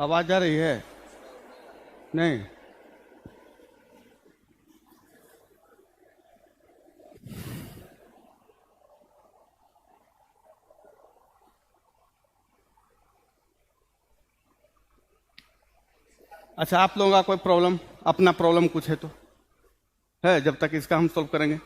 आवाज आ रही है? नहीं। अच्छा, आप लोगों का कोई प्रॉब्लम, अपना प्रॉब्लम कुछ है तो है, जब तक इसका हम सॉल्व करेंगे।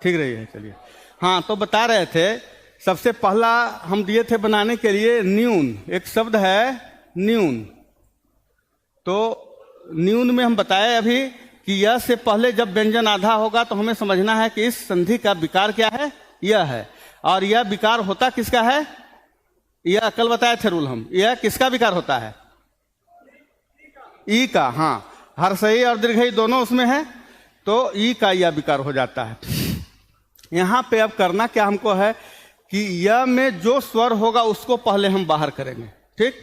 ठीक रही है, चलिए। हाँ, तो बता रहे थे, सबसे पहला हम दिए थे बनाने के लिए न्यून। एक शब्द है न्यून। तो न्यून में हम बताए अभी कि यह से पहले जब व्यंजन आधा होगा तो हमें समझना है कि इस संधि का विकार क्या है, यह है। और यह विकार होता किसका है? यह कल बताए थे रूल हम। यह किसका विकार होता है? ई का। हाँ, हर्षई और दीर्घई दोनों उसमें है, तो ई का यह विकार हो जाता है। यहां पे अब करना क्या हमको है कि यह में जो स्वर होगा उसको पहले हम बाहर करेंगे। ठीक,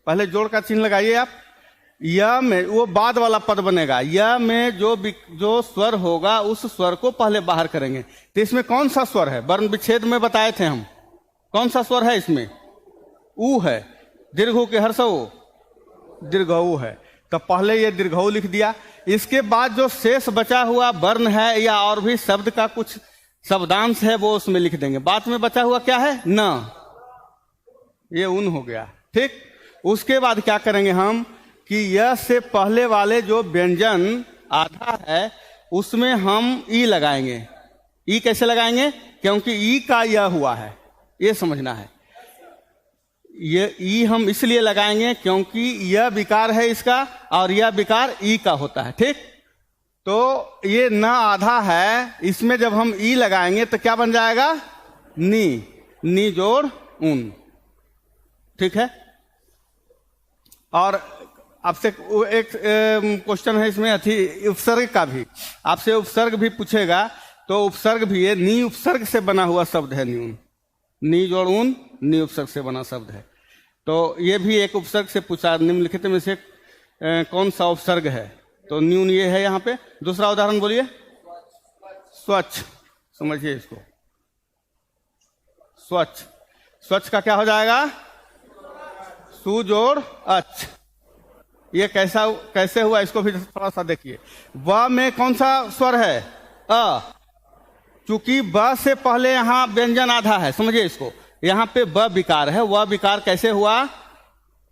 पहले जोड़ का चिन्ह लगाइए आप। यह में वो बाद वाला पद बनेगा। यह में जो स्वर होगा उस स्वर को पहले बाहर करेंगे। तो इसमें कौन सा स्वर है? वर्ण विच्छेद में बताए थे हम, कौन सा स्वर है इसमें? ऊ है। दीर्घ के हर्षऊ, दीर्घऊ है, तो पहले ये दीर्घऊ लिख दिया। इसके बाद जो शेष बचा हुआ वर्ण है या और भी शब्द का कुछ शब्दांश है वो उसमें लिख देंगे। बाद में बचा हुआ क्या है? न, ये उन हो गया। ठीक, उसके बाद क्या करेंगे हम कि यह से पहले वाले जो व्यंजन आधा है उसमें हम ई लगाएंगे। ई कैसे लगाएंगे? क्योंकि ई का यह हुआ है, ये समझना है। ये ई हम इसलिए लगाएंगे क्योंकि यह विकार है इसका और यह विकार ई का होता है। ठीक, तो ये न आधा है, इसमें जब हम ई लगाएंगे तो क्या बन जाएगा? नी। नी जोड़ उन। ठीक है। और आपसे एक क्वेश्चन है इसमें उपसर्ग का भी, आपसे उपसर्ग भी पूछेगा, तो उपसर्ग भी है। नी उपसर्ग से बना हुआ शब्द है न्यून। नी जोड़ उन, नी उपसर्ग से बना शब्द है। तो ये भी एक उपसर्ग से पूछा, निम्नलिखित में से कौन सा उपसर्ग है? तो न्यून ये है यहाँ पे। दूसरा उदाहरण बोलिए। स्वच्छ, समझिए इसको। स्वच्छ, स्वच्छ का क्या हो जाएगा? सु जोड़ अच्छ। ये कैसे हुआ इसको भी थोड़ा सा देखिए। व में कौन सा स्वर है? अ। चूंकि ब से पहले यहां व्यंजन आधा है, समझिए इसको। यहां पे ब विकार है। वह विकार कैसे हुआ?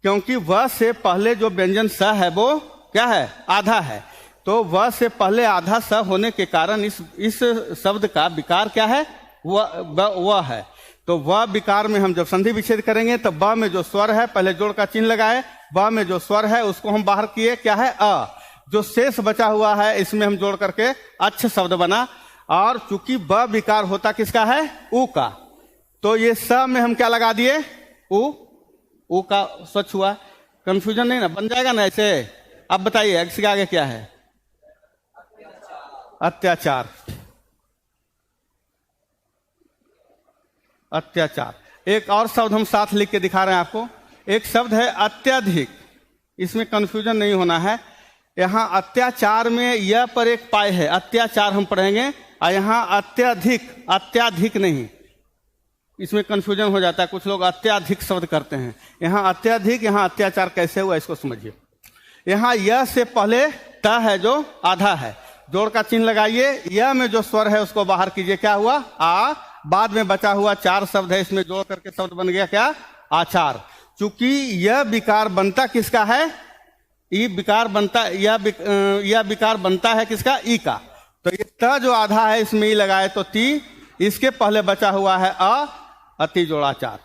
क्योंकि व से पहले जो व्यंजन स है वो क्या है? आधा है। तो व से पहले आधा स होने के कारण इस शब्द का विकार क्या है? वह है। तो वह विकार में हम जब संधि विच्छेद करेंगे तो ब में जो स्वर है, पहले जोड़ का चिन्ह लगाए, ब में जो स्वर है उसको हम बाहर किए, क्या है? अ। जो शेष बचा हुआ है इसमें हम जोड़ करके अच्छ शब्द बना। और चूंकि ब विकार होता किसका है? ऊ का, तो ये स में हम क्या लगा दिए? ऊ का स्वच्छ हुआ। कंफ्यूजन नहीं ना, बन जाएगा ना ऐसे। अब बताइए इसके आगे क्या है? अत्याचार। अत्याचार। एक और शब्द हम साथ लिख के दिखा रहे हैं आपको। एक शब्द है अत्यधिक। इसमें कंफ्यूजन नहीं होना है। यहां अत्याचार में यह पर एक पाय है, अत्याचार हम पढ़ेंगे, और यहां अत्यधिक, अत्याधिक नहीं। इसमें कंफ्यूजन हो जाता है, कुछ लोग अत्याधिक शब्द करते हैं। यहां अत्याधिक, यहां अत्याचार कैसे हुआ इसको समझिए। यहां यह से पहले त है जो आधा है, जोड़ का चिन्ह लगाइए। यह में जो स्वर है उसको बाहर कीजिए, क्या हुआ? आ। बाद में बचा हुआ चार शब्द है, इसमें जोड़ करके शब्द बन गया क्या? आचार। चूंकि यह विकार बनता किसका है? ई विकार बनता, यह विकार बनता है किसका? ई का। तो ये त जो आधा है इसमें ई लगाए तो ती, इसके पहले बचा हुआ है अ, अति जोड़ाचार।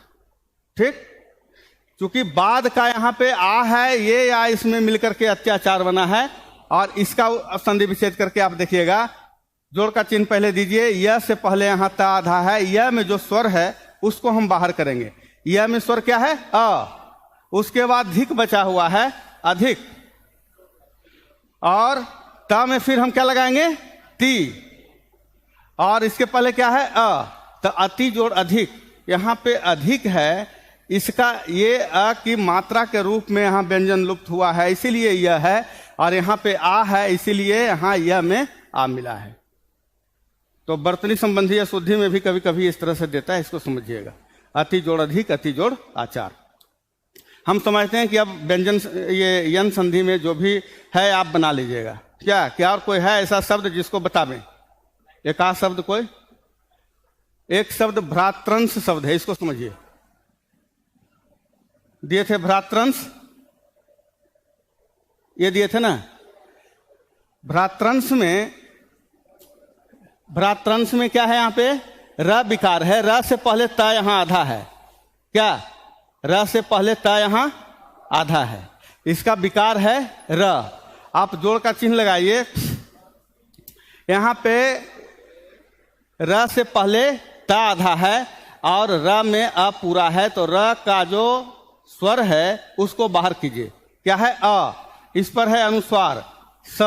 ठीक, चूंकि बाद का यहाँ पे आ है, ये या इसमें मिलकर के अत्याचार बना है। और इसका संधि विच्छेद करके आप देखिएगा, जोड़ का चिन्ह पहले दीजिए। यह से पहले यहां ता आधा है, यह में जो स्वर है उसको हम बाहर करेंगे। यह में स्वर क्या है? अ। उसके बाद धिक बचा हुआ है, अधिक। और ता में फिर हम क्या लगाएंगे? ती। और इसके पहले क्या है? अ। तो अति जोड़ अधिक। यहां पे अधिक है, इसका ये अ की मात्रा के रूप में यहां व्यंजन लुप्त हुआ है, इसीलिए यह है। और यहां पे आ है, इसीलिए यहां यह में आ मिला है। तो वर्तनी संबंधी अशुद्धि में भी कभी कभी इस तरह से देता है, इसको समझिएगा। अति जोड़ अधिक, अति जोड़ आचार। हम समझते हैं कि अब व्यंजन ये यन संधि में जो भी है आप बना लीजिएगा। क्या क्या और कोई है ऐसा शब्द जिसको बतावें? एक आध शब्द कोई? एक शब्द भ्रात्रंश शब्द है, इसको समझिए। दिए थे भ्रात्रंश, ये दिए थे ना। भ्रात्रंश में क्या है? यहां पे र विकार है। र से पहले त यहां आधा है। क्या? र से पहले त यहां आधा है, इसका विकार है र। आप जोड़ का चिन्ह लगाइए। यहां पे र से पहले त आधा है और र में अ पूरा है, तो र का जो स्वर है उसको बाहर कीजिए। क्या है? अ। इस पर है अनुस्वार स।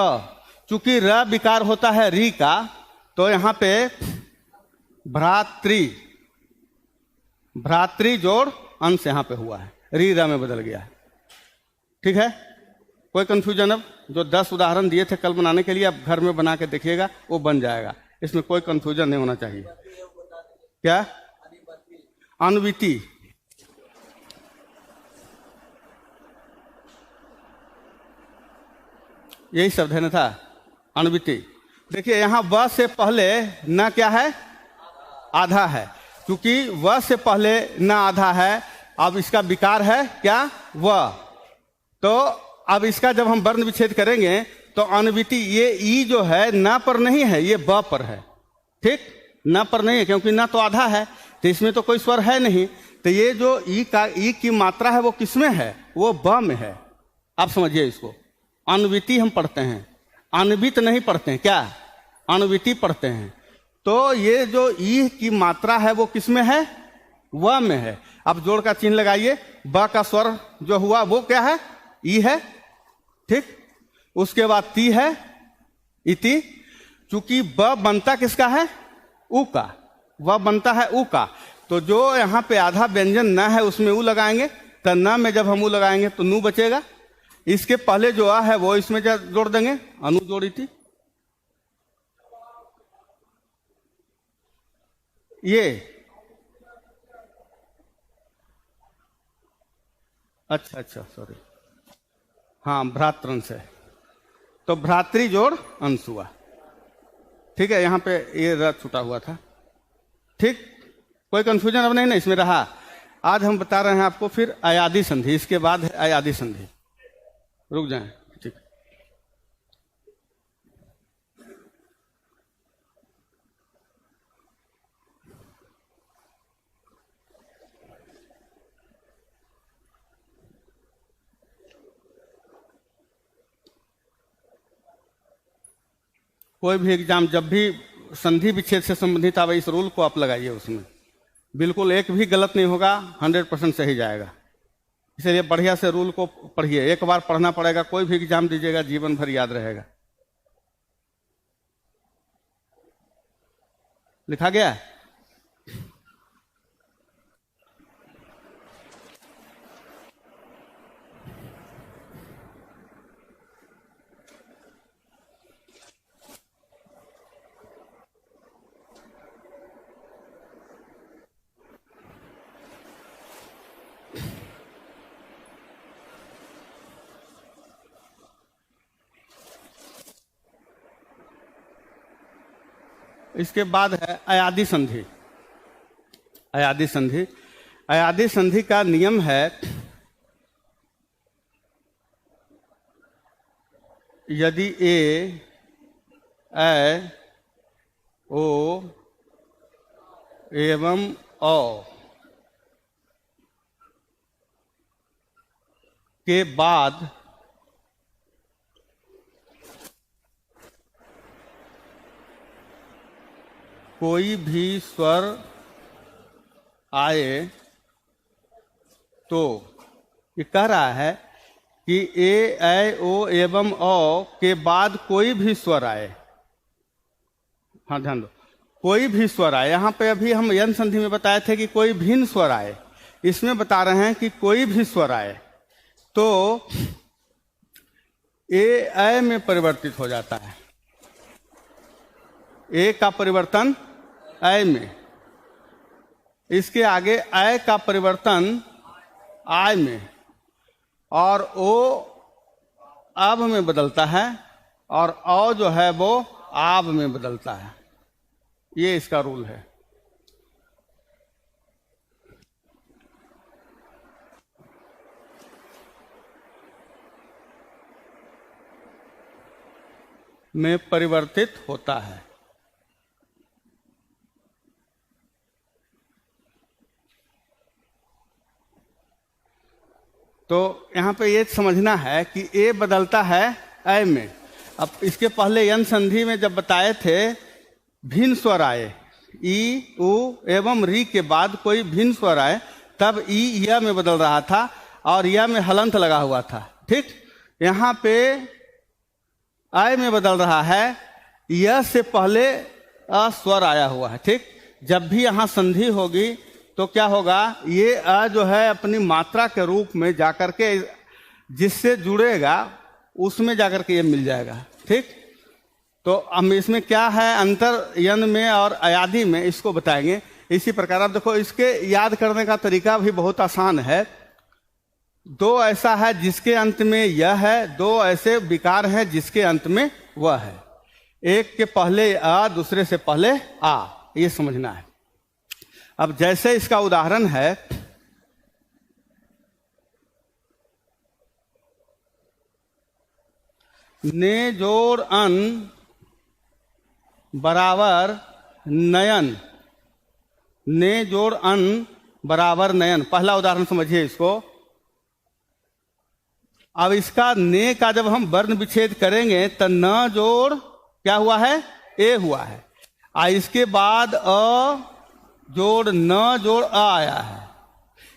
चूंकि र विकार होता है री का, तो यहां पे भ्रातृ जोड़ अंश यहां पे हुआ है, री र में बदल गया है। ठीक है? कोई कंफ्यूजन? अब जो 10 उदाहरण दिए थे कल बनाने के लिए, अब घर में बना के देखिएगा, वो बन जाएगा। इसमें कोई कंफ्यूजन नहीं होना चाहिए। क्या? अनुविति। यही शब्द है ना था, अनुविति। देखिए यहां व से पहले न क्या है? आधा है। क्योंकि व से पहले न आधा है, अब इसका विकार है क्या? व। तो अब इसका जब हम वर्ण विच्छेद करेंगे तो अनुविति, ये ई जो है न पर नहीं है, ये ब पर है। ठीक? न पर नहीं है क्योंकि न तो आधा है, तो इसमें तो कोई स्वर है नहीं। तो ये जो ई की मात्रा है वो किसमें है? वो ब में है। आप समझिए इसको। अनुविति हम पढ़ते हैं, अन्वित नहीं पढ़ते हैं। क्या? अनुविति पढ़ते हैं। तो ये जो ई की मात्रा है वो किसमें है? व में है। अब जोड़ का चिन्ह लगाइए। ब का स्वर जो हुआ वो क्या है? ई है। ठीक? उसके बाद ती है, इति। चूंकि ब बनता किसका है? उ का। व बनता है उ का। तो जो यहां पे आधा व्यंजन न है उसमें उ लगाएंगे, तो न में जब हम उ लगाएंगे तो नु बचेगा। इसके पहले जो आ है वो इसमें जोड़ देंगे, अनु जोड़ी थी। ये अच्छा सॉरी, हाँ भ्रात्रंश है, तो भ्रातृ जोड़ अंश हुआ। ठीक है? यहां पे ये र छूटा हुआ था। ठीक? कोई कंफ्यूजन अब नहीं ना इसमें रहा। आज हम बता रहे हैं आपको फिर अयादि संधि, इसके बाद है अयादि संधि। रुक जाएं। ठीक। कोई भी एग्जाम जब भी संधि विच्छेद से संबंधित आवे, इस रूल को आप लगाइए, उसमें बिल्कुल एक भी गलत नहीं होगा, 100% सही जाएगा। इसलिए बढ़िया से रूल को पढ़िए। एक बार पढ़ना पड़ेगा, कोई भी एग्जाम दीजिएगा जीवन भर याद रहेगा। लिखा गया है? इसके बाद है अयादि संधि। अयादि संधि, अयादि संधि का नियम है, यदि ए, ऐ, ओ एवं औ के बाद कोई भी स्वर आए तो ये कह रहा है कि ए, ऐ, ओ एवं औ के बाद कोई भी स्वर आए। हाँ ध्यान दो, कोई भी स्वर आए। यहां पे अभी हम यन संधि में बताए थे कि कोई भिन्न स्वर आए, इसमें बता रहे हैं कि कोई भी स्वर आए तो ए, ऐ में परिवर्तित हो जाता है। ए का परिवर्तन ऐ में, इसके आगे अय का परिवर्तन आय में और ओ अब में बदलता है और औ जो है वो आब में बदलता है। ये इसका रूल है। में परिवर्तित होता है। तो यहां पे ये समझना है कि ए बदलता है ऐ में। अब इसके पहले यन संधि में जब बताए थे भिन्न स्वर आए, ई उ एवं री के बाद कोई भिन्न स्वर आए, तब ई य में बदल रहा था और य में हलंत लगा हुआ था। ठीक, यहाँ पे आय में बदल रहा है, य से पहले अ स्वर आया हुआ है। ठीक, जब भी यहाँ संधि होगी तो क्या होगा, ये अ जो है अपनी मात्रा के रूप में जाकर के जिससे जुड़ेगा उसमें जाकर के ये मिल जाएगा। ठीक, तो हम इसमें क्या है अंतर यन में और अयादि में, इसको बताएंगे। इसी प्रकार आप देखो, इसके याद करने का तरीका भी बहुत आसान है। दो ऐसा है जिसके अंत में यह है, दो ऐसे विकार हैं जिसके अंत में वह है। एक के पहले आ, दूसरे से पहले आ, ये समझना है। अब जैसे इसका उदाहरण है, ने जोड़ अन बराबर नयन, ने जोड़ अन बराबर नयन। पहला उदाहरण समझिए इसको। अब इसका ने का जब हम वर्ण विच्छेद करेंगे तो न जोड़ क्या हुआ है, ए हुआ है। इसके बाद अ जोड़ न जोड़ अ आया है।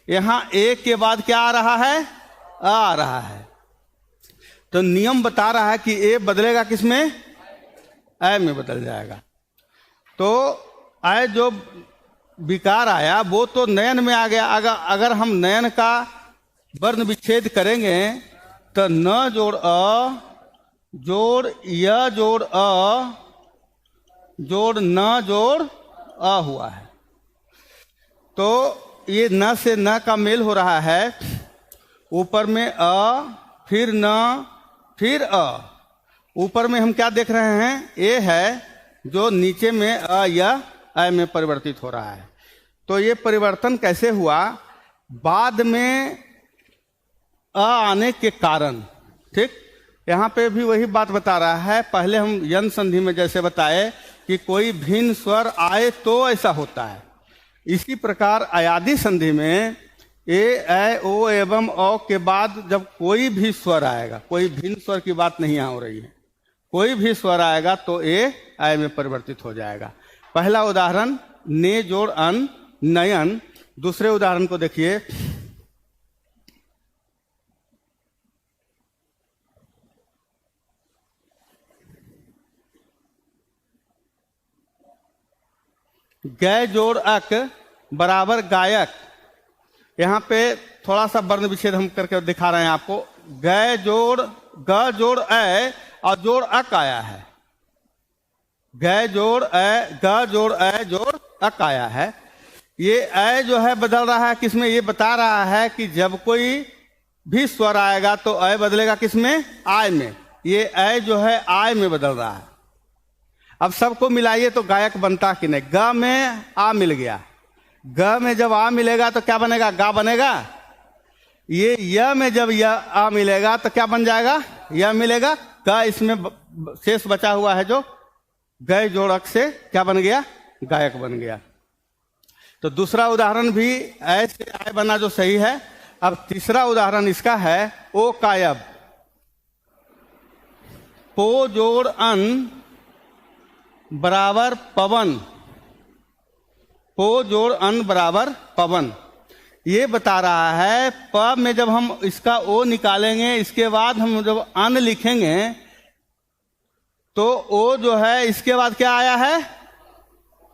यहां ए के बाद क्या आ रहा है, अ आ रहा है। तो नियम बता रहा है कि ए बदलेगा किसमें, ऐ में बदल जाएगा। तो ऐ जो विकार आया वो तो नयन में आ गया। अगर हम नयन का वर्ण विच्छेद करेंगे तो न जोड़ अ जोड़ य जोड़ अ जोड़ न जोड़ अ हुआ है। तो ये न से न का मेल हो रहा है। ऊपर में अ, फिर न, फिर अ। ऊपर में हम क्या देख रहे हैं, ए है जो नीचे में अ या ऐ में परिवर्तित हो रहा है। तो ये परिवर्तन कैसे हुआ, बाद में अ आने के कारण। ठीक, यहाँ पे भी वही बात बता रहा है। पहले हम यन संधि में जैसे बताए कि कोई भिन्न स्वर आए तो ऐसा होता है, इसी प्रकार अयादि संधि में ए, ऐ, ओ एवं औ के बाद जब कोई भी स्वर आएगा, कोई भिन्न स्वर की बात नहीं हो रही है, कोई भी स्वर आएगा तो ए ऐ में परिवर्तित हो जाएगा। पहला उदाहरण ने जोड़ अन नयन। दूसरे उदाहरण को देखिए, गै जोड़ अक बराबर गायक। यहां पे थोड़ा सा वर्ण विच्छेद हम करके दिखा रहे हैं आपको। गै जोड़ ग जोड़ ऐ और जोड़ अक आया है। गै जोड़ ऐ, ग जोड़ ऐ जोड़ अक आया है। ये ऐ जो है बदल रहा है किसमें, ये बता रहा है कि जब कोई भी स्वर आएगा तो ऐ बदलेगा किसमें, आय में। ये ऐ जो है आय में बदल रहा है। अब सबको मिलाइए तो गायक बनता कि नहीं। ग में आ मिल गया, ग में जब आ मिलेगा तो क्या बनेगा, गा बनेगा। ये य में जब य आ मिलेगा तो क्या बन जाएगा, य मिलेगा। ग इसमें शेष बचा हुआ है जो गए जोड़क से क्या बन गया, गायक बन गया। तो दूसरा उदाहरण भी ऐसे आय बना जो सही है। अब तीसरा उदाहरण इसका है ओ कायब। पो जोड़ अन बराबर पवन, पो जोड़ अन बराबर पवन। ये बता रहा है प में जब हम इसका ओ निकालेंगे, इसके बाद हम जब अन लिखेंगे तो ओ जो है इसके बाद क्या आया है,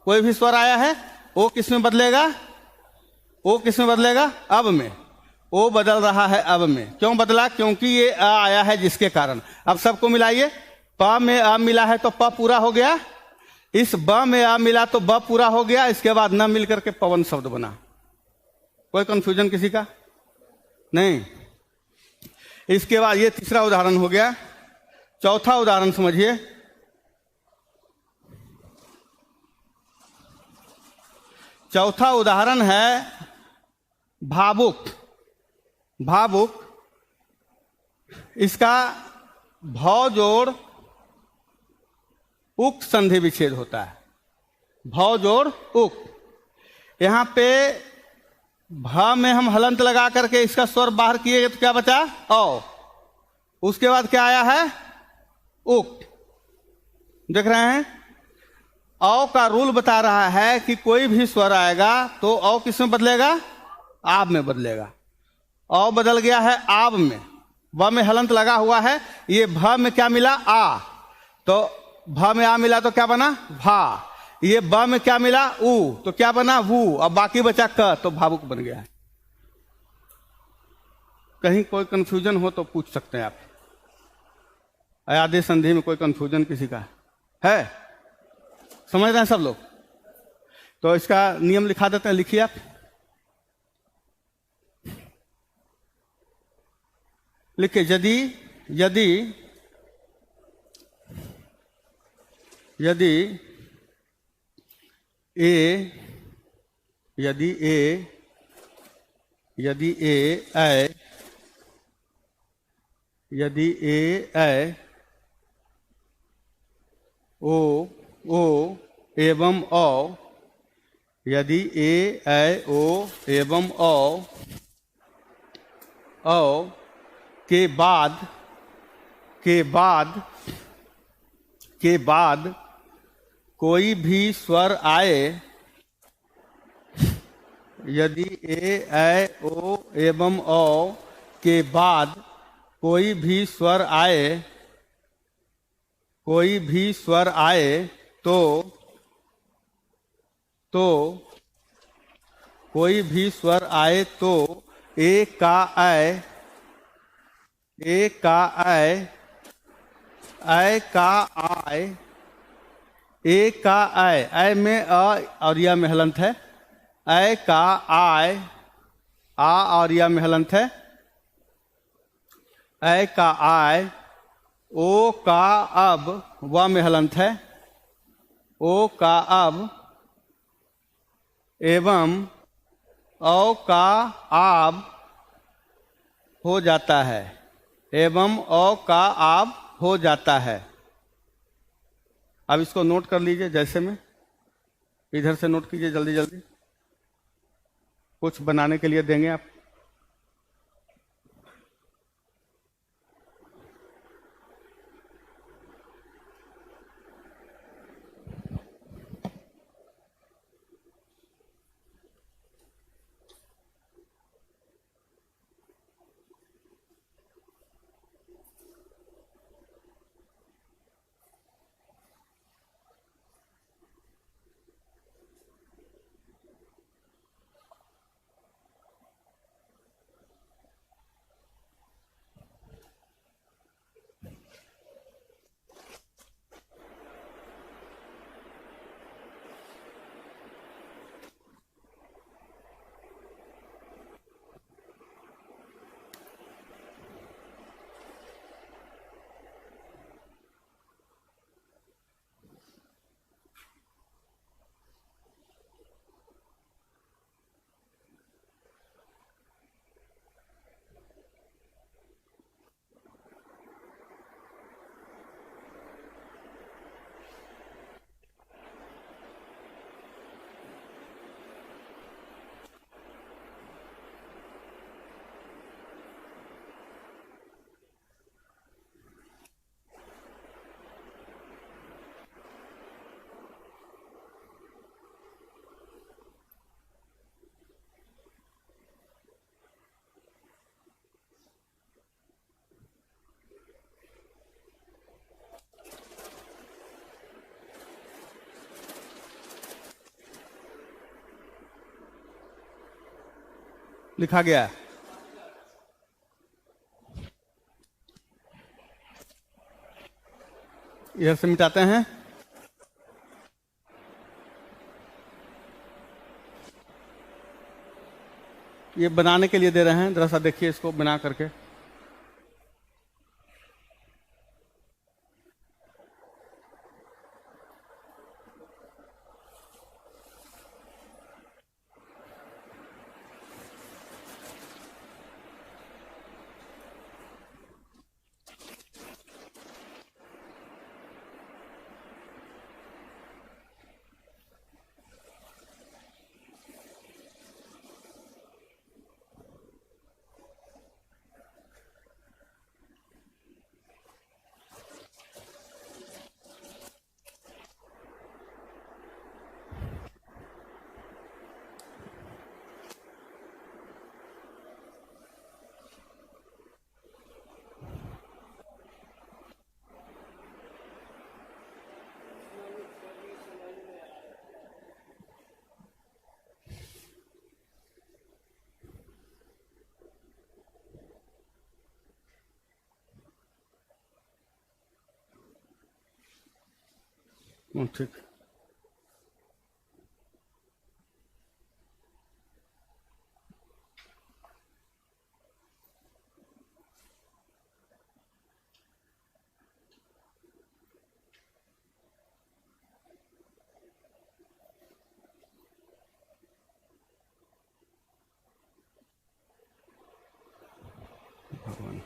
कोई भी स्वर आया है, ओ किस में बदलेगा, ओ किस में बदलेगा, अब में। ओ बदल रहा है अब में। क्यों बदला, क्योंकि ये अ आया है जिसके कारण। अब सबको मिलाइए, प में अ मिला है तो प पूरा हो गया। इस ब में आ मिला तो ब पूरा हो गया, इसके बाद न मिल करके पवन शब्द बना। कोई कंफ्यूजन किसी का नहीं। इसके बाद ये तीसरा उदाहरण हो गया। चौथा उदाहरण समझिए। चौथा उदाहरण है भावुक। भावुक, इसका भौ जोड़ उक संधि विच्छेद होता है। भौ जोड़ उक। यहां पे भ में हम हलंत लगा करके इसका स्वर बाहर किए तो क्या बचा? औ। उसके बाद क्या आया है? उक। देख रहे हैं? औ का रूल बता रहा है कि कोई भी स्वर आएगा तो औ किस में बदलेगा? आब में बदलेगा। औ बदल गया है आब में, व में हलंत लगा हुआ है। ये भ में क्या मिला? आ। तो भ में आ मिला तो क्या बना? भा। ये ब में क्या मिला? उ। तो क्या बना? वू। अब बाकी बचा क, तो भावुक बन गया है। कहीं कोई कंफ्यूजन हो तो पूछ सकते हैं आप। अयादि संधि में कोई कंफ्यूजन किसी का है? समझ रहे हैं सब लोग? तो इसका नियम लिखा देते हैं, लिखिए आप। लिखिए, यदि यदि यदि ए यदि ए यदि ए ऐ यदि ए ऐ ओ ओ एवं औ, यदि ए ऐ ओ एवं औ के बाद कोई भी स्वर आए, यदि ए ऐ ओ एवं औ के बाद कोई भी स्वर आए तो कोई भी स्वर आए तो ए का ऐ का आय, ए का ऐ में अ और या में हलंत है। ऐ का आय, आ और या में हलंत है। ऐ का आय, ओ का अब, व में हलंत है। ओ का अब एवं औ का आब हो जाता है। एवं औ का आब हो जाता है। अब इसको नोट कर लीजिए, जैसे में इधर से नोट कीजिए जल्दी जल्दी, कुछ बनाने के लिए देंगे आप। लिखा गया है। इधर से मिटाते हैं। ये बनाने के लिए दे रहे हैं, जरा सा देखिए इसको बना करके। ठीक। भगवान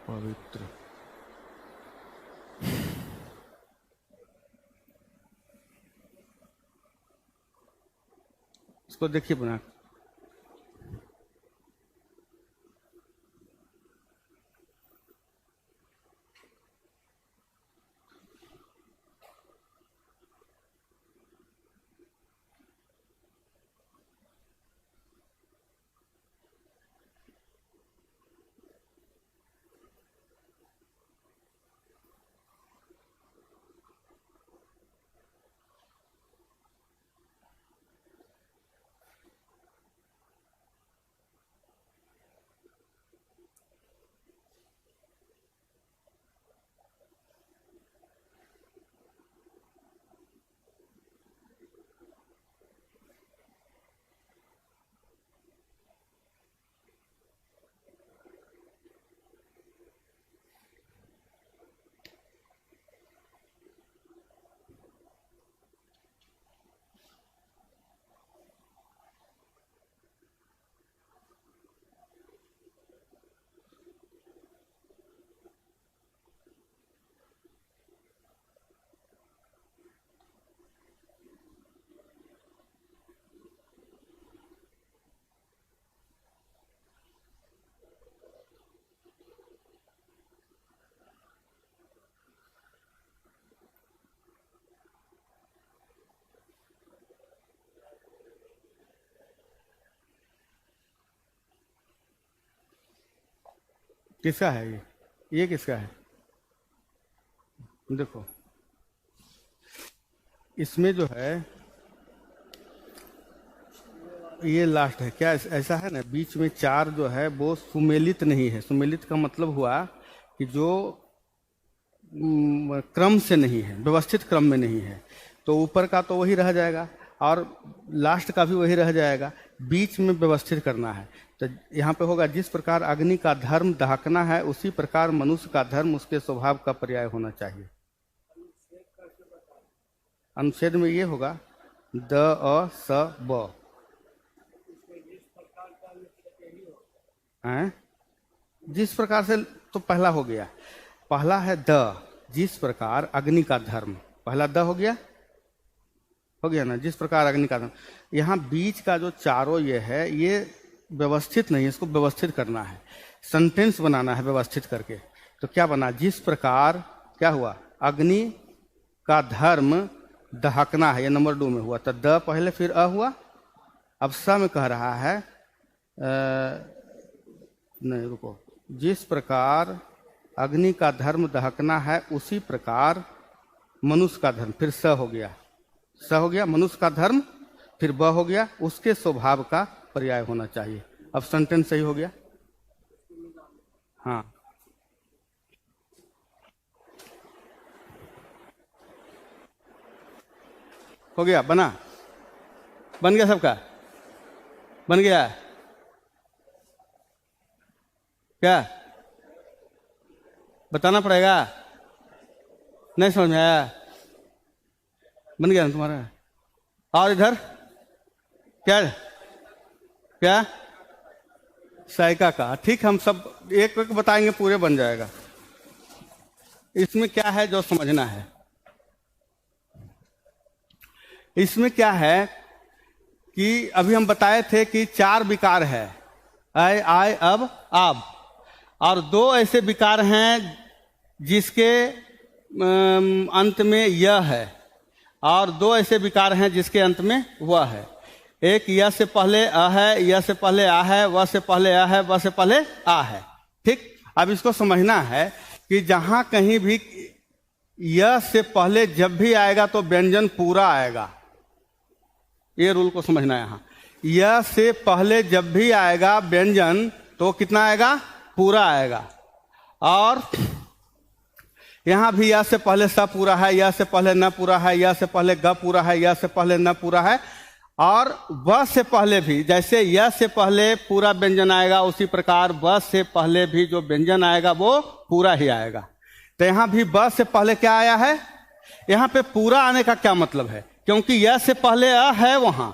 पवित्र। इसको देखिए बना। किसका है ये किसका है? देखो इसमें जो है ये लास्ट है क्या, ऐसा है ना, बीच में चार जो है वो सुमेलित नहीं है। सुमेलित का मतलब हुआ कि जो क्रम से नहीं है, व्यवस्थित क्रम में नहीं है, तो ऊपर का तो वही रह जाएगा और लास्ट का भी वही रह जाएगा, बीच में व्यवस्थित करना है। तो यहाँ पे होगा जिस प्रकार अग्नि का धर्म दहकना है उसी प्रकार मनुष्य का धर्म उसके स्वभाव का पर्याय होना चाहिए। अनुच्छेद में ये होगा द अ स ब। जिस प्रकार से तो पहला हो गया, पहला है द, जिस प्रकार अग्नि का धर्म, पहला द हो गया ना, जिस प्रकार अग्नि का धर्म। यहाँ बीच का जो चारों ये है ये व्यवस्थित नहीं है, इसको व्यवस्थित करना है, सेंटेंस बनाना है व्यवस्थित करके। तो क्या बना, जिस प्रकार क्या हुआ, अग्नि का धर्म दहकना है, ये नंबर 2 में हुआ। तो द पहले फिर अ हुआ, अब स में कह रहा है नहीं रुको, जिस प्रकार अग्नि का धर्म दहकना है उसी प्रकार मनुष्य का धर्म, फिर स हो गया, स हो गया मनुष्य का धर्म, फिर ब हो गया उसके स्वभाव का पर्याय होना चाहिए। अब सेंटेंस सही हो गया। हाँ हो गया, बना, बन गया सबका, बन गया क्या? बताना पड़ेगा, नहीं समझ में आया? बन गया ना तुम्हारा? और इधर क्या क्या साइका का, ठीक, हम सब एक एक बताएंगे, पूरे बन जाएगा। इसमें क्या है जो समझना है, इसमें क्या है कि अभी हम बताए थे कि 4 विकार है, आय आय अब आप, और 2 ऐसे विकार हैं जिसके अंत में यह है, और 2 ऐसे विकार हैं जिसके अंत में वह है। एक यह से पहले अ है, यह से पहले आ है, वह से पहले अ है, वह से पहले आ है, ठीक। अब इसको समझना है कि जहां कहीं भी यह से पहले जब भी आएगा तो व्यंजन पूरा आएगा, ये रूल को समझना है। यहां यह से पहले जब भी आएगा व्यंजन तो कितना आएगा? पूरा आएगा। और यहां भी यह से पहले स पूरा है, यह से पहले न पूरा है, यह से पहले ग पूरा है, यह से पहले न पूरा है, और व से पहले भी जैसे यह से पहले पूरा व्यंजन आएगा उसी प्रकार व से पहले भी जो व्यंजन आएगा वो पूरा ही आएगा। तो यहां भी व से पहले क्या आया है? यहां पे पूरा आने का क्या मतलब है? क्योंकि यह से पहले अ है वहां,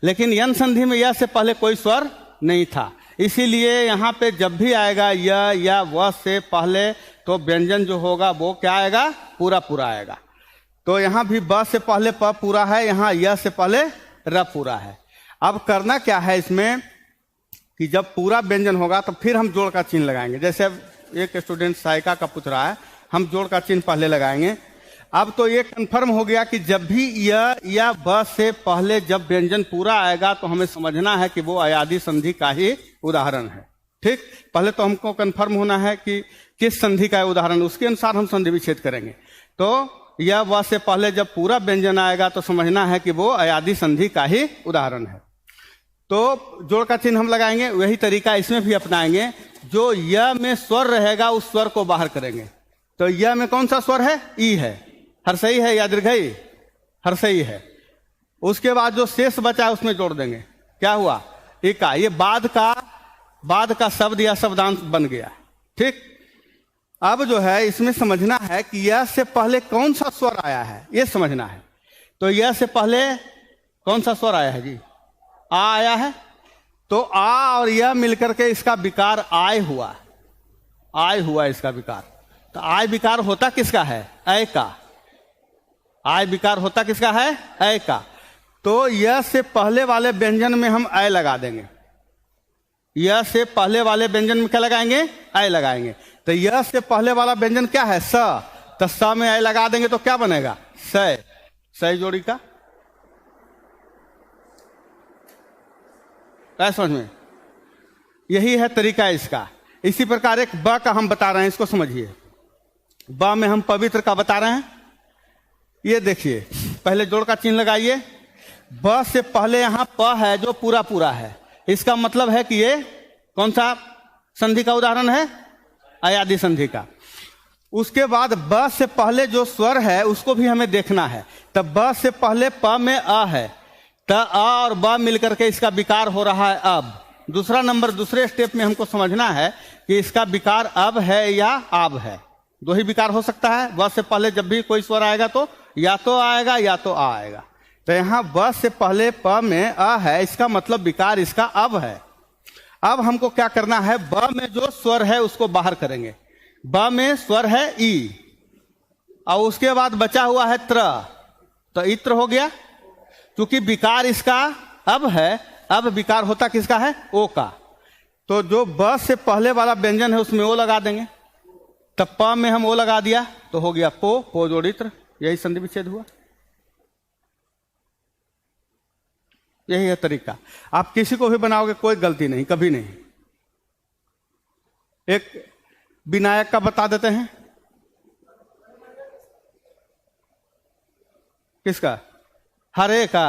लेकिन यन संधि में यह से पहले कोई स्वर नहीं था, इसीलिए यहां पे जब भी आएगा यह या व से पहले तो व्यंजन जो होगा वो क्या आएगा? पूरा पूरा आएगा। तो यहां भी ब से पहले प पूरा है, यहां यह से पहले र पूरा है। अब करना क्या है इसमें कि जब पूरा व्यंजन होगा तो फिर हम जोड़ का चिन्ह लगाएंगे। जैसे अब एक स्टूडेंट साइका का पूछ रहा है, हम जोड़ का चिन्ह पहले लगाएंगे। अब तो ये कंफर्म हो गया कि जब भी यह या ब से पहले जब व्यंजन पूरा आएगा तो हमें समझना है कि वो अयादि संधि का ही उदाहरण है, ठीक। पहले तो हमको कंफर्म होना है कि किस संधि का है उदाहरण, उसके अनुसार हम संधि विच्छेद करेंगे। तो यह व से पहले जब पूरा व्यंजन आएगा तो समझना है कि वो अयादि संधि का ही उदाहरण है। तो जोड़ का चिन्ह हम लगाएंगे, वही तरीका इसमें भी अपनाएंगे। जो य में स्वर रहेगा उस स्वर को बाहर करेंगे। तो य में कौन सा स्वर है? ई है। हर्षई है या दीर्घई? हर्षई है। उसके बाद जो शेष बचा है उसमें जोड़ देंगे, क्या हुआ? इका। ये बाद का शब्द या शब्दांश बन गया, ठीक। अब जो है इसमें समझना है कि यह से पहले कौन सा स्वर आया है, ये समझना है। तो यह से पहले कौन सा स्वर आया है जी? आ आया है। तो आ और यह मिलकर के इसका विकार आय हुआ, आय हुआ इसका विकार। तो आय विकार होता किसका है? अय का। आय विकार होता किसका है? अय का। तो यह से पहले वाले व्यंजन में हम अय लगा देंगे। यह से पहले वाले व्यंजन में क्या लगाएंगे? अय लगाएंगे। तो यह से पहले वाला व्यंजन क्या है? स। तो स में अय लगा देंगे तो क्या बनेगा? सय। सय जोड़ी का। क्या समझ में? यही है तरीका इसका। इसी प्रकार एक ब का हम बता रहे हैं, इसको समझिए। ब में हम पवित्र का बता रहे हैं। ये देखिए, पहले जोड़ का चिन्ह लगाइए। ब से पहले यहां प है जो पूरा पूरा है, इसका मतलब है कि ये कौन सा संधि का उदाहरण है? अयादि संधि का। उसके बाद ब से पहले जो स्वर है उसको भी हमें देखना है। तब ब से पहले प में अ है, तो अ और ब मिलकर के इसका विकार हो रहा है अब। दूसरा नंबर, दूसरे स्टेप में हमको समझना है कि इसका विकार अब है या आब है। दो ही विकार हो सकता है। ब से पहले जब भी कोई स्वर आएगा तो या तो आएगा या तो आ आएगा। तो यहां ब से पहले प में अ है, इसका मतलब विकार इसका अब है। अब हमको क्या करना है? ब में जो स्वर है उसको बाहर करेंगे। ब में स्वर है ई, और उसके बाद बचा हुआ है त्र, तो इत्र हो गया। क्योंकि विकार इसका अब है, अब विकार होता किसका है? ओ का। तो जो ब से पहले वाला व्यंजन है उसमें ओ लगा देंगे। तब प में हम ओ लगा दिया तो हो गया पो, पो जोड़ित्र। यही संधि विच्छेद हुआ। यही है तरीका। आप किसी को भी बनाओगे कोई गलती नहीं, कभी नहीं। एक विनायक का बता देते हैं। किसका? हरे का।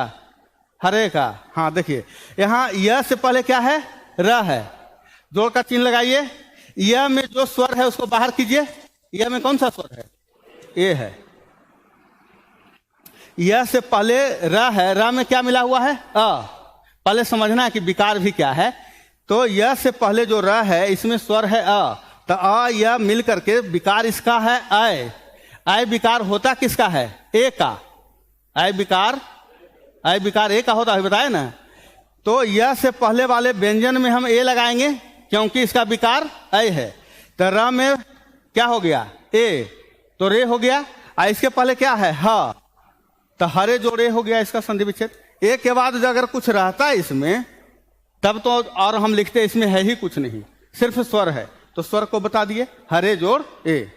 हरे का। हाँ देखिए, यहां यह से पहले क्या है? र है। जोड़ का चिन्ह लगाइए। यह में जो स्वर है उसको बाहर कीजिए। यह में कौन सा स्वर है? ए है। यह से पहले र है, र में क्या मिला हुआ है? अ। पहले समझना है कि विकार भी क्या है। तो यह से पहले जो र है इसमें स्वर है अ, तो अ यह मिल करके विकार इसका है अय। अय विकार होता किसका है? ए का। अय विकार ए का होता है, बताए ना। तो यह से पहले वाले व्यंजन में हम ए लगाएंगे क्योंकि इसका विकार अय है। तो र में क्या हो गया? ए, तो रे हो गया। इसके पहले क्या है? ह, तो हरे जोड़े हो गया इसका संधि विच्छेद। ए के बाद अगर कुछ रहता है इसमें तब तो और हम लिखते इसमें है ही कुछ नहीं, सिर्फ स्वर है, तो स्वर को बता दिए हरे जोड़ ए।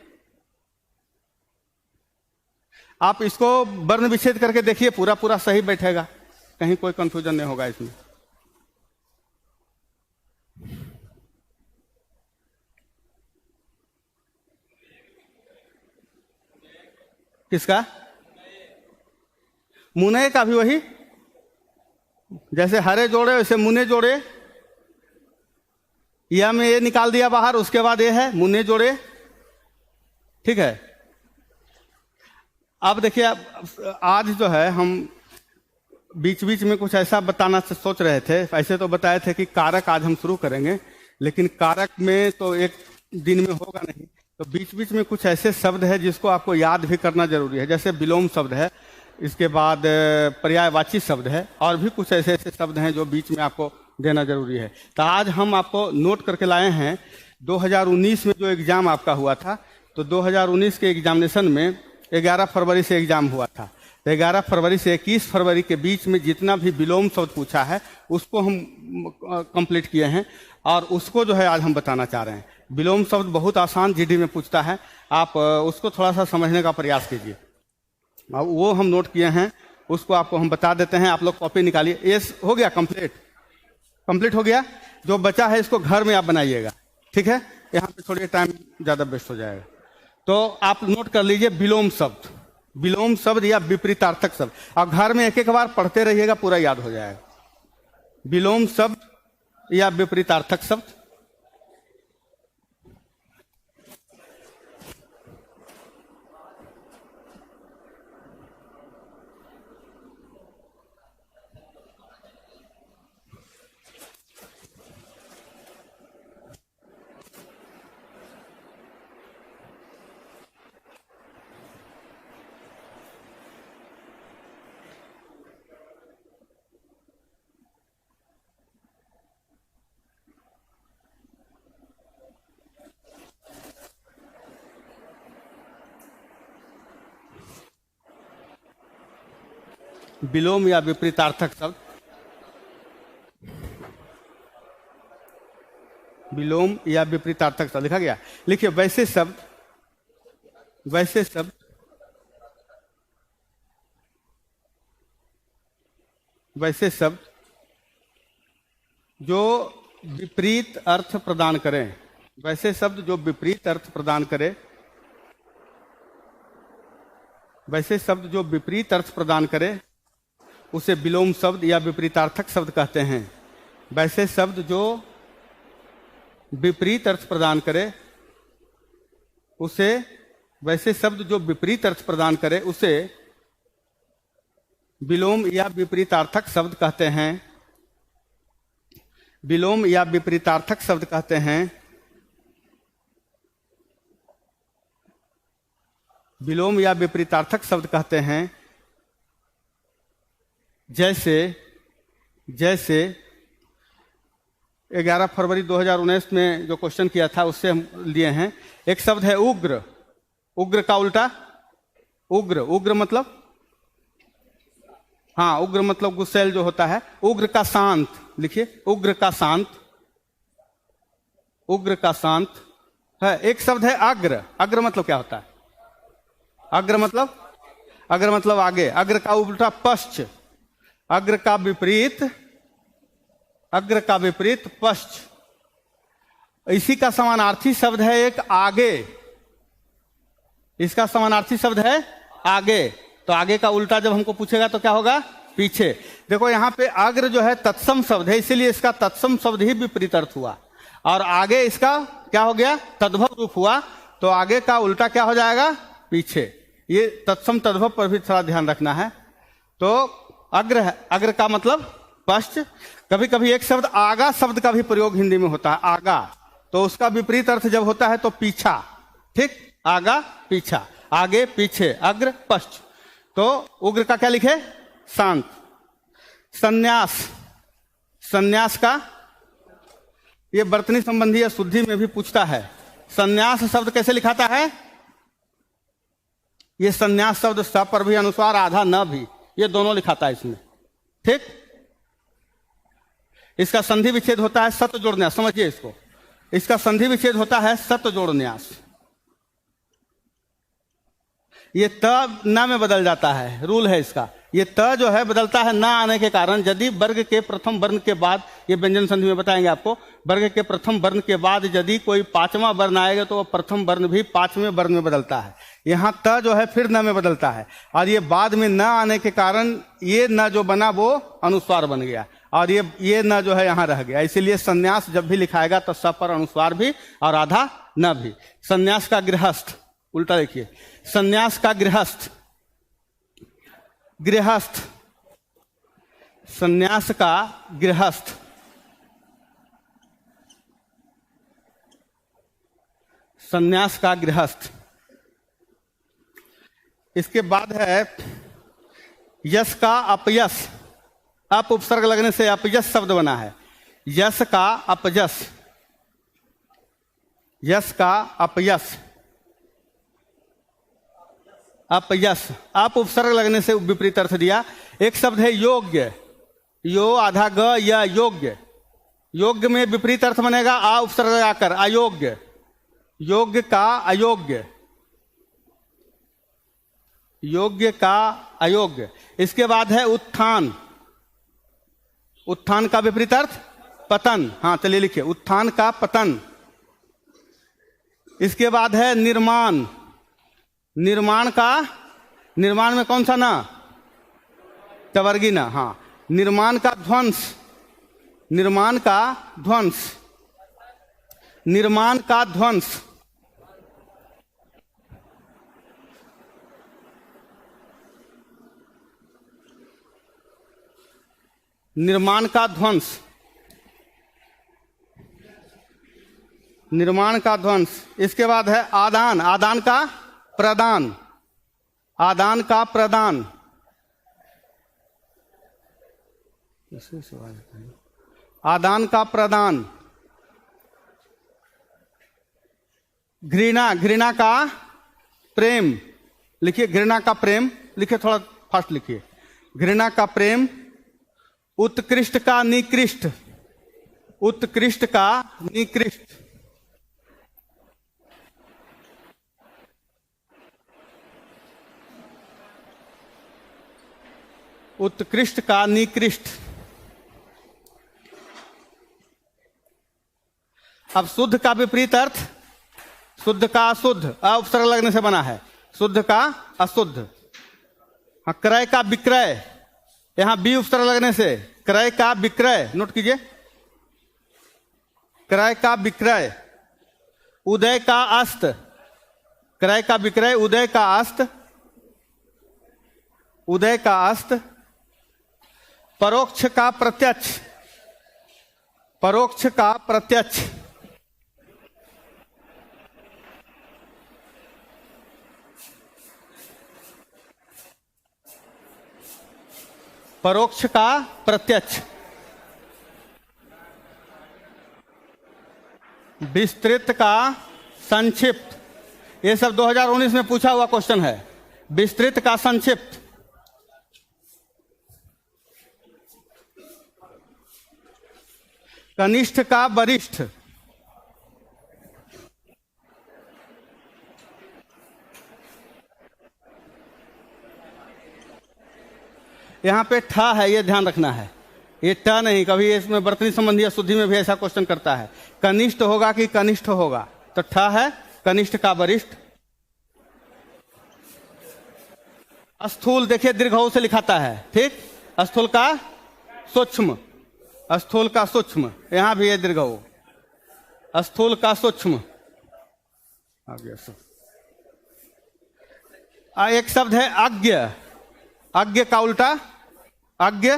आप इसको वर्ण विच्छेद करके देखिए, पूरा पूरा सही बैठेगा, कहीं कोई कंफ्यूजन नहीं होगा इसमें। किसका? मुने का भी वही, जैसे हरे जोड़े वैसे मुने जोड़े। या में ये निकाल दिया बाहर, उसके बाद ये है मुने जोड़े, ठीक है। अब देखिए, आज जो है हम बीच बीच में कुछ ऐसा बताना सोच रहे थे। ऐसे तो बताए थे कि कारक आज हम शुरू करेंगे, लेकिन कारक में तो एक दिन में होगा नहीं, तो बीच बीच में कुछ ऐसे शब्द है जिसको आपको याद भी करना जरूरी है। जैसे विलोम शब्द है, इसके बाद पर्यायवाची शब्द है, और भी कुछ ऐसे ऐसे शब्द हैं जो बीच में आपको देना जरूरी है। तो आज हम आपको नोट करके लाए हैं 2019 में जो एग्जाम आपका हुआ था। तो 2019 के एग्जामिनेशन में 11 फरवरी से एग्जाम हुआ था। तो 11 फरवरी से 21 फरवरी के बीच में जितना भी विलोम शब्द पूछा है उसको हम कंप्लीट किए हैं, और उसको जो है आज हम बताना चाह रहे हैं। विलोम शब्द बहुत आसान जीडी में पूछता है, आप उसको थोड़ा सा समझने का प्रयास कीजिए। अब वो हम नोट किए हैं, उसको आपको हम बता देते हैं। आप लोग कॉपी निकालिए। ये हो गया कंप्लीट हो गया। जो बचा है इसको घर में आप बनाइएगा, ठीक है। यहाँ पे थोड़ी टाइम ज़्यादा वेस्ट हो जाएगा। तो आप नोट कर लीजिए विलोम शब्द या विपरीतार्थक शब्द। आप घर में एक एक बार पढ़ते रहिएगा, पूरा याद हो जाएगा। विलोम शब्द या विपरीतार्थक शब्द। विलोम या विपरीतार्थक शब्द। विलोम या विपरीतार्थक शब्द लिखा गया। लिखिए वैसे शब्द जो विपरीत अर्थ प्रदान करें। वैसे शब्द जो विपरीत अर्थ प्रदान करें, वैसे शब्द जो विपरीत अर्थ प्रदान करे उसे विलोम शब्द या विपरीतार्थक शब्द कहते हैं। वैसे शब्द जो विपरीत अर्थ प्रदान करे उसे वैसे शब्द जो विपरीत अर्थ प्रदान करे उसे विलोम या विपरीतार्थक शब्द कहते हैं। विलोम या विपरीतार्थक शब्द कहते हैं। विलोम या विपरीतार्थक शब्द कहते हैं। जैसे 11 फरवरी 2019 में जो क्वेश्चन किया था उससे हम लिए हैं। एक शब्द है उग्र। उग्र का उल्टा उग्र मतलब, हाँ, उग्र मतलब गुस्सैल जो होता है। उग्र का शांत, लिखिए उग्र का शांत है। एक शब्द है अग्र मतलब क्या होता है? अग्र मतलब आगे। अग्र का उल्टा पश्च। अग्र का विपरीत पश्च। इसी का समानार्थी शब्द है एक आगे। इसका समानार्थी शब्द है आगे। तो आगे का उल्टा जब हमको पूछेगा तो क्या होगा? पीछे। देखो यहाँ पे अग्र जो है तत्सम शब्द है, इसीलिए इसका तत्सम शब्द ही विपरीत अर्थ हुआ, और आगे इसका क्या हो गया? तद्भव रूप हुआ। तो आगे का उल्टा क्या हो जाएगा? पीछे। ये तत्सम तद्भव पर भी थोड़ा ध्यान रखना है। तो अग्र है, अग्र का मतलब पश्च। कभी कभी एक शब्द आगा शब्द का भी प्रयोग हिंदी में होता है, आगा, तो उसका विपरीत अर्थ जब होता है तो पीछा। ठीक, आगा पीछा, आगे पीछे, अग्र पश्च। तो उग्र का क्या लिखे? शांत। संन्यास, संन्यास का ये वर्तनी संबंधी या शुद्धि में भी पूछता है। संन्यास शब्द कैसे लिखाता है? ये संन्यास शब्द स पर भी अनुस्वार, आधा न भी, ये दोनों लिखाता है इसमें। ठीक, इसका संधि विच्छेद होता है सत जोड़ न्यास, समझिए इसको। इसका संधि विच्छेद होता है सत जोड़ न्यास। ये त न में बदल जाता है, रूल है इसका। ये त जो है बदलता है न आने के कारण। यदि वर्ग के प्रथम वर्ण के बाद, ये व्यंजन संधि में बताएंगे आपको, वर्ग के प्रथम वर्ण के बाद यदि कोई पांचवा वर्ण आएगा तो वो प्रथम वर्ण भी पांचवें वर्ण में बदलता है। यहाँ त जो है फिर न में बदलता है, और ये बाद में न आने के कारण ये न जो बना वो अनुस्वार बन गया, और ये न जो है यहाँ रह गया। इसीलिए संन्यास जब भी लिखाएगा तो स पर अनुस्वार भी और आधा न भी। संन्यास का गृहस्थ, उल्टा देखिए, संन्यास का गृहस्थ, गृहस्थ, संन्यास का गृहस्थ, संन्यास का गृहस्थ। इसके बाद है यश का अपयश। अप उपसर्ग लगने से अपयश शब्द बना है। यश का अपयश, यश का अपयश, अपयश। आप उपसर्ग लगने से विपरीत अर्थ दिया। एक शब्द है योग्य, यो आधा ग या योग्य। योग्य में विपरीत अर्थ बनेगा आ उपसर्ग आकर अयोग्य, योग्य का अयोग्य, योग्य का अयोग्य। इसके बाद है उत्थान, उत्थान का विपरीत अर्थ पतन। हाँ चलिए लिखिए, उत्थान का पतन। इसके बाद है निर्माण, निर्माण का, निर्माण में कौन सा ना? टवर्गी ना। हाँ, निर्माण का ध्वंस, निर्माण का ध्वंस, निर्माण का ध्वंस। निर्माण का ध्वंस, निर्माण का ध्वंस। इसके बाद है आदान, आदान का प्रदान, आदान का प्रदान, आदान का प्रदान। घृणा, घृणा का प्रेम, लिखिए घृणा का प्रेम, लिखिए थोड़ा फास्ट लिखिए, घृणा का प्रेम। उत्कृष्ट का निकृष्ट, उत्कृष्ट का निकृष्ट, उत्कृष्ट का निकृष्ट। अब शुद्ध का विपरीत अर्थ, शुद्ध का अशुद्ध, अ उपसर्ग लगने से बना है, शुद्ध का अशुद्ध। हाँ, क्रय का विक्रय, यहां बी उपसर्ग लगने से क्रय का विक्रय, नोट कीजिए, क्रय का विक्रय। उदय का अस्त, क्रय का विक्रय, उदय का अस्त, उदय का अस्त। परोक्ष का प्रत्यक्ष, परोक्ष का प्रत्यक्ष। परोक्ष का प्रत्यक्ष। विस्तृत का संक्षिप्त, ये सब 2019 में पूछा हुआ क्वेश्चन है। विस्तृत का संक्षिप्त। कनिष्ठ का वरिष्ठ, यहां पे ठा है, ये ध्यान रखना है, ये ट नहीं। कभी इसमें वर्तनी संबंधी या शुद्धि में भी ऐसा क्वेश्चन करता है, कनिष्ठ होगा कि कनिष्ठ होगा, तो ठा है कनिष्ठ का वरिष्ठ। स्थूल देखिए दीर्घऊ से लिखाता है, ठीक। स्थूल का सूक्ष्म, स्थूल का सूक्ष्म, यहां भी है दीर्घऊ, स्थूल का सूक्ष्म। एक शब्द है अज्ञ, अज्ञ का उल्टा अज्ञ,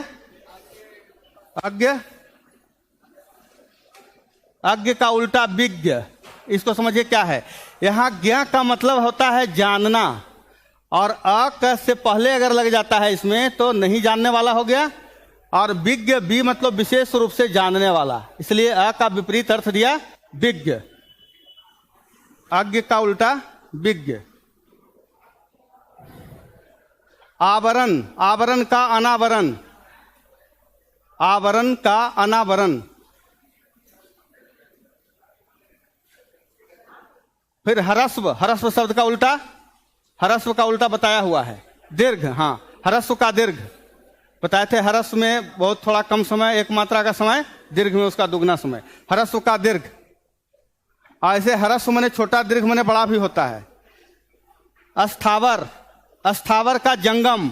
अज्ञ, अज्ञ का उल्टा विज्ञ। इसको समझिए क्या है। यहां ज्ञ का मतलब होता है जानना, और अ से पहले अगर लग जाता है इसमें तो नहीं जानने वाला हो गया, और विज्ञ बी मतलब विशेष रूप से जानने वाला, इसलिए अ का विपरीत अर्थ दिया विज्ञ। अज्ञ का उल्टा विज्ञ। आवरण, आवरण का अनावरण, आवरण का अनावरण। फिर हरस्व, हरस्व शब्द का उल्टा, हरस्व का उल्टा बताया हुआ है दीर्घ। हाँ, हरस्व का दीर्घ बताए थे। हरस्व में बहुत थोड़ा कम समय, एक मात्रा का समय, दीर्घ में उसका दुगना समय। हरस्व का दीर्घ। ऐसे हरस्व मने छोटा, दीर्घ मने बड़ा भी होता है। अस्थावर, अस्थावर का जंगम,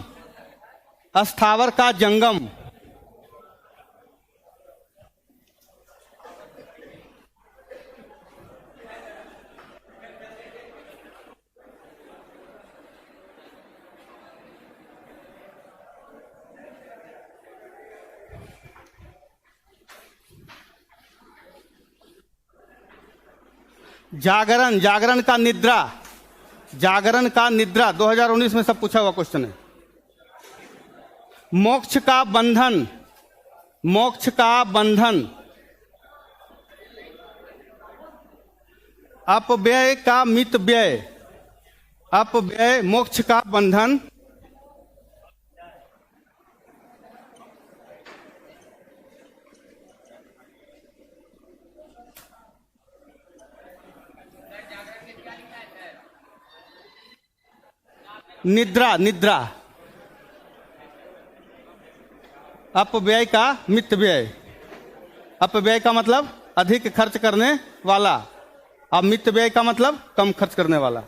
अस्थावर का जंगम। जागरण, जागरण का निद्रा, जागरण का निद्रा 2019 में सब पूछा हुआ क्वेश्चन है। मोक्ष का बंधन, मोक्ष का बंधन। अपव्यय का मित व्यय, अपव्यय मोक्ष का बंधन। निद्रा, निद्रा। अपव्यय का मित व्यय। अपव्यय का मतलब अधिक खर्च करने वाला, और मित व्यय का मतलब कम खर्च करने वाला।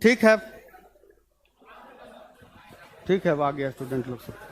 ठीक है, ठीक है, अब आ गया स्टूडेंट लोग सब।